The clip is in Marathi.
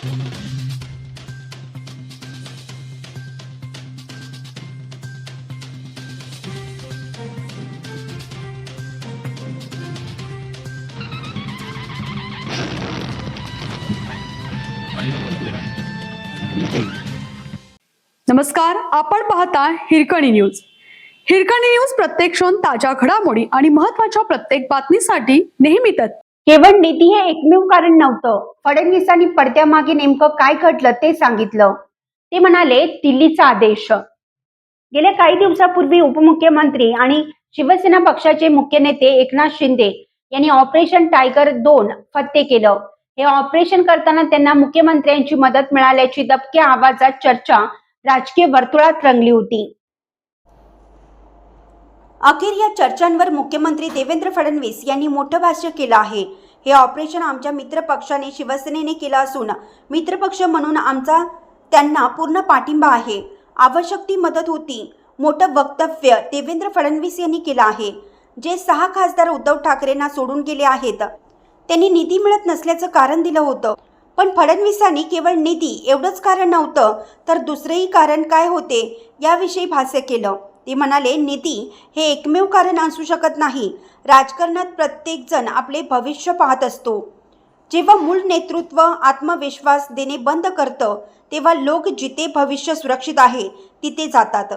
नमस्कार, आपण पाहता हिरकणी न्यूज. हिरकणी न्यूज प्रत्येक क्षण ताज्या घडामोडी आणि महत्त्वाच्या प्रत्येक बातमीसाठी नेहमीच. केवळ निधी हे एकमेव कारण नव्हतं. फडणवीसांनी पडद्यामागे नेमकं काय घडलं ते सांगितलं. ते म्हणाले, दिल्लीचा आदेश. गेल्या काही दिवसापूर्वी उपमुख्यमंत्री आणि शिवसेना पक्षाचे मुख्य नेते एकनाथ शिंदे यांनी ऑपरेशन टायगर 2 फत्ते केलं. हे ऑपरेशन करताना त्यांना मुख्यमंत्र्यांची मदत मिळाल्याची दबक्या आवाजात चर्चा राजकीय वर्तुळात रंगली होती. अखेर या चर्चांवर मुख्यमंत्री देवेंद्र फडणवीस यांनी मोठं भाष्य केलं आहे. हे ऑपरेशन आमच्या मित्रपक्षाने शिवसेनेने केलं असून मित्रपक्ष म्हणून आमचा त्यांना पूर्ण पाठिंबा आहे. आवश्यक ती मदत होती. मोठं वक्तव्य देवेंद्र फडणवीस यांनी केलं आहे. जे 6 खासदार उद्धव ठाकरेंना सोडून गेले आहेत त्यांनी निधी मिळत नसल्याचं कारण दिलं होतं. पण फडणवीसांनी केवळ निधी एवढंच कारण नव्हतं तर दुसरेही कारण काय होते याविषयी भाष्य केलं. ते म्हणाले, निधी हे एकमेव कारण असू शकत नाही. राजकारणात प्रत्येक जण आपले भविष्य पाहत असतो. जेव्हा मूळ नेतृत्व आत्मविश्वास देणे बंद करतं तेव्हा लोक जिथे भविष्य सुरक्षित आहे तिथे जातात.